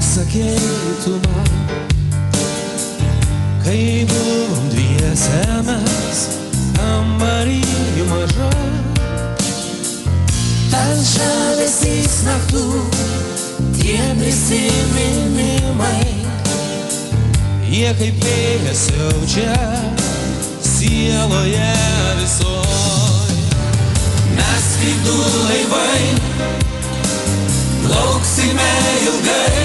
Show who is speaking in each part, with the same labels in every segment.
Speaker 1: sakei tu man, kai buvom dviese mes, kambarį maža. Tas žavesys naktų, tie prisiminimai, jie kaip vėjas siaučia sieloje visoj. Mes kaip du laivai, plauksime ilgai,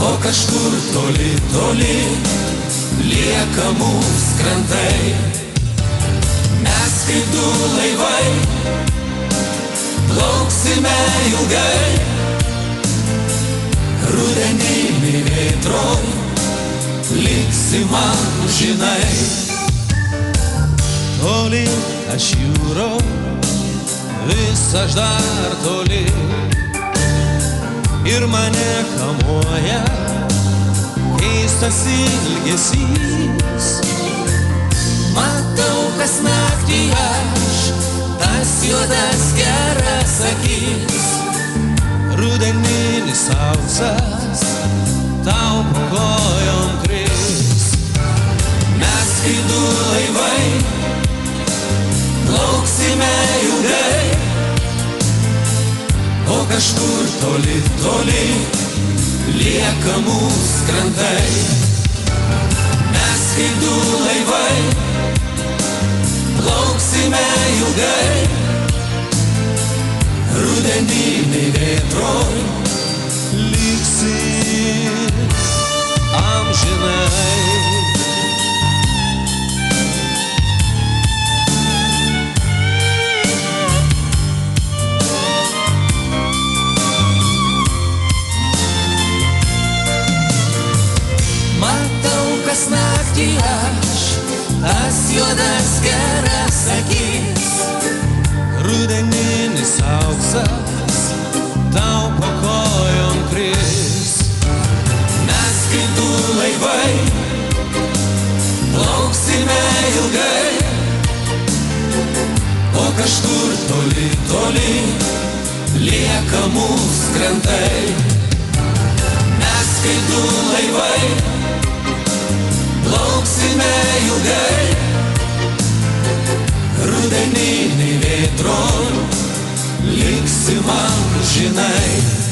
Speaker 1: o kažkur toli, toli lieka mūsų krantai. Mes kaip du laivai, plauksime ilgai, rudeninį vėtroj liksim amžinai. Toli aš jūroj, vis aš dar toli, ir mane kamuoja keistas ilgesys. Matau kas naktį aš, tas juodas geras akis, rudeninis sausas tau po kojom kris. Mes kaip du laivai, plauksime ilgai, o kažkur toli, toli lieka mūsų krantai. Mes kaip du laivai, plauksime ilgai, rudeninį vėtroj liksim amžinai. Kas naktį aš, tas juodas geras akis, rudeninis auksas tau po kojom kris. Mes kaip du laivai, plauksime ilgai, o kažkur toli, toli lieka mūsų krantai. Mes kaip du laivai, plauksime ilgai, rudeninį vėtroj liksim amžinai.